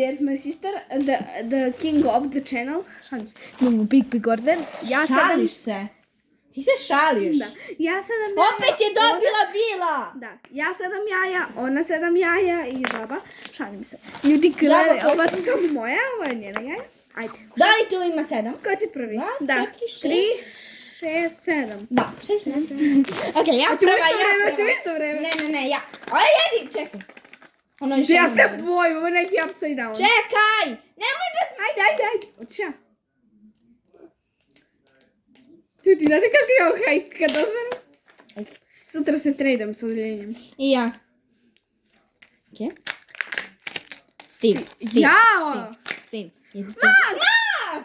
there's my sister, the king of the channel. Šalim se. Imamo big order. Ja Šališ se. Ti se šališ. Da. Ja 7 jaja. Opet je dobila vila. Da. Ja 7 jaja, ona 7 jaja i žaba. Šalim se. Ljudi gledaju, Žaba ovo hoće. su samo moja, ovo je njena jaja. Ajde. Da li tu ima 7? Ko će prvi? 2, Da. 4, 3, 6, 7. Da, 6. Ok, ja Hoćemo prva, isto vreme, ja hoćemo prva. isto vreme. Ne, ja. Aj, jedi, čekaj. Ono još Ja jedno se dalje. bojim, ovo je neki upside down. Čekaj! Nemoj bez... Ajde. Hoću ja. Ljudi, znate kako je ovo hajk kad odmeram? Ajde. Sutra se tradam s udjeljenjem. I ja. Ok. Steve. Jao! Steve. Max!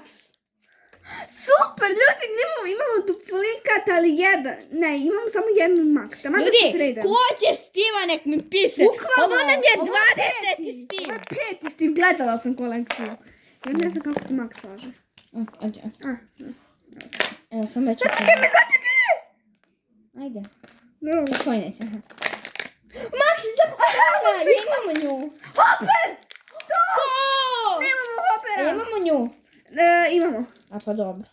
Super, ljudi, imamo duplikat, ali jedan. Ne, imamo samo jednu Max. Taman da se Ljudi, tradam. ko će Stiva nek mi piše? Bukvalno, Ovo nam je ovo 20. peti. Steve. Ovo je 5. Steve, gledala sam kolekciju. Ja ne znam kako se Max slaže. Ajde. Ah, Evo sam već... Začekaj me! Ajde. No. Sa tvoj neće. Maxi, zapovedala! Ja imamo nju. Hopper! To! Nemamo A Hoppera! imamo nju. Imamo. A pa dobro.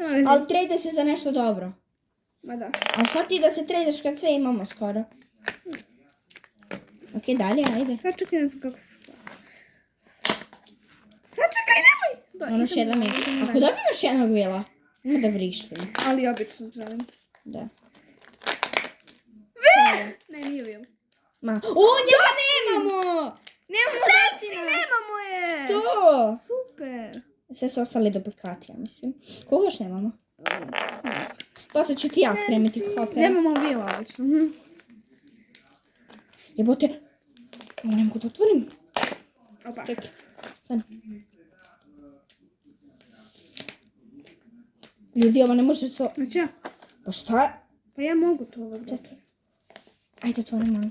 Ali... Ali trade se za nešto dobro. Ma da. A sad ti da se tradeš kad sve imamo skoro. Ok, dalje, ajde. Sačekaj, ne znam kako se slaže. Sačekaj, nemoj! Ono još jedan je. Ako dobijem još jednog vila, ima da vrištim. Ali obično želim. Da. Ne, nije Will. Ma. Njega nemamo! Nemamo Dustina! Nemamo je! To! Super! Sve su ostali duplikati, ja mislim. Koga još nemamo? Posle ću ti ja spremiti Hoppera. Nemamo Willa obično. Jebote. Ne mogu da otvorim. Opa. Čekaj. Stani. Ljudi, ovo ne može se... Znači ja? Pa šta? Pa ja mogu to ovo. Čekaj. Ajde, otvorim malo.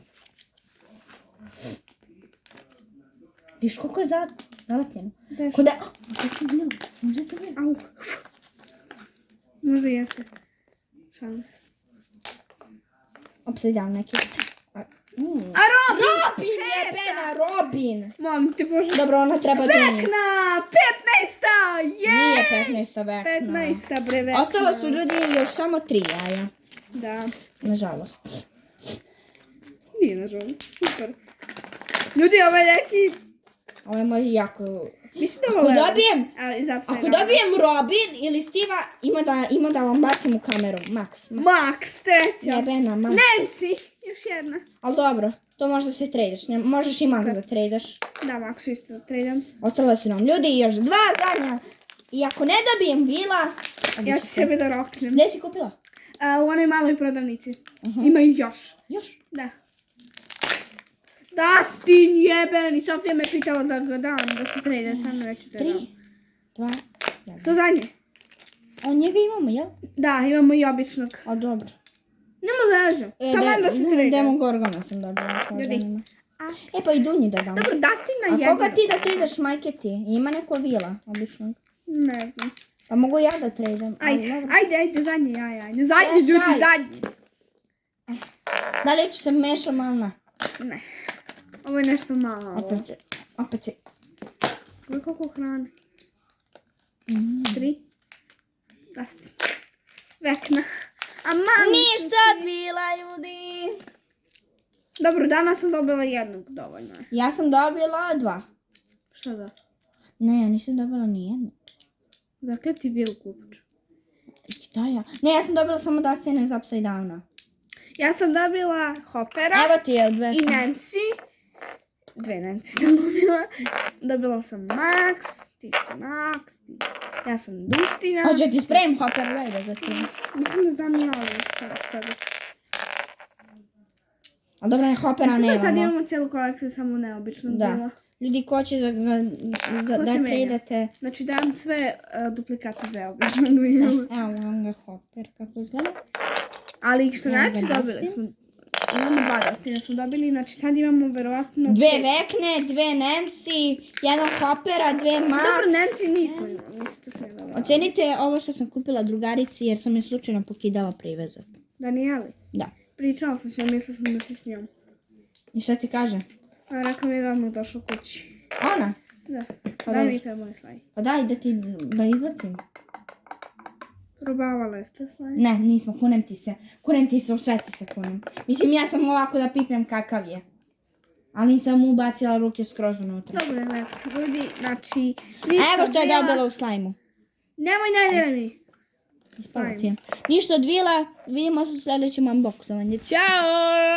Viš koliko je zalepljeno? Deš. Kod je... Možda je to bilo. Možda je to bilo. Au. Možda jeste. Šalim se. Upside down neki. A Robin! Robin je Bena, Robin! Molim te Bože. Dobro, ona treba da nije. Vekna! 15. Nije 15. Vekna. 15. bre Vekna. Ostala su ljudi još samo 3 jaja. Da. Nažalost. Nije nažalost. Super. Ljudi, ovo je neki... Ovo je moj jako... Mislim da Ako ovo levo. dobijem... A, iz upside Ako down. dobijem Robin ili Stiva, ima da vam bacim u kameru. Max. Max, treća. Jebena, Max. Nancy, još jedna. Ali dobro, to možda se tradeš. Možeš i Max da tradaš. Da, Maxu isto da tradam. Ostale su nam ljudi i još 2 zadnja. I ako ne dobijem vila... Ja ću sebe da roknem. Gdje si kupila? U onoj maloj prodavnici. Ima ih još. Još? Da. Dustin jebeni, Sofija me pitala da ga dam, da se trade, sam neću da 3, dam. 2, 1. To zadnje. A njega imamo, jel? Da, imamo i običnog. A dobro. Nema veze. Taman da se trade. Demogorgona sam dobila. Ljudi. E pa i Dunji da dam. Dobro, Dustin na A jedno. koga ti da tradaš, majke ti? Ima neko vila, običnog. Ne znam. Pa mogu ja da tradam. Ajde, zadnji jaj. Zadnji ljudi, Čekaj. zadnji. Da li ću se mešam, ali ne? Ne. Ovo je nešto malo. Opet se. Koliko hrane? 3. Dustin. Vekna. A mami. Ništa od vila, ljudi. Dobro, danas sam dobila jednog, dovoljno je. Ja sam dobila 2. Šta da? Ne, ja nisam dobila ni jednu. Dakle ti bil kupić. Da, ja. Ne, ja sam dobila samo Dustina iz Upside Downa. Ja sam dobila Hoppera Evo ti je od 2. i Nancy. 2 Nancy sam dobila. Dobila sam Max, ti si Max, ja sam Dustina. Hoće ti spremim Hopper, daj da ga spremim. Mislim da znam i ovo sada. A dobro, ne Hoppera Mislim da sad nemamo. imamo cijelu kolekciju samo neobičnog Da. bila. Ljudi, ko će da se menja? tradate... Znači dajem sve duplikate za običnog bila. Evo vam ga Hopper, kako izgleda. Ali što Evo znači ga dobili Dustin. smo. Imamo 2 Dustina smo dobili, znači sad imamo verovatno... 2 Vekne, 2 Nancy, 1 Hoppera, 2 Max. Dobro, Nancy nismo imali, nismo to sve dobili. Ocenite ovo što sam kupila drugarici jer sam je slučajno pokidala privezak. Danijeli? Da. Pričala sam se, mislila sam da si s njom. I šta ti kaže? A rekla mi je da odmah došla kući. Ona? Da. Pa Daj dobro. mi, to je moj slaj. Pa daj da ti da izbacim. Probavala ste slaj? Ne, nismo, kunem ti se, osveti se kunem. Mislim, ja sam ovako da pipnem kakav je. Ali nisam mu ubacila ruke skroz unutra. Dobro je vas, ljudi, znači... Evo što je dobila u slajmu. Nemoj ne mi. Ispala ti je. Ništa od vila, vidimo se u sljedećem unboxovanju. Ćao!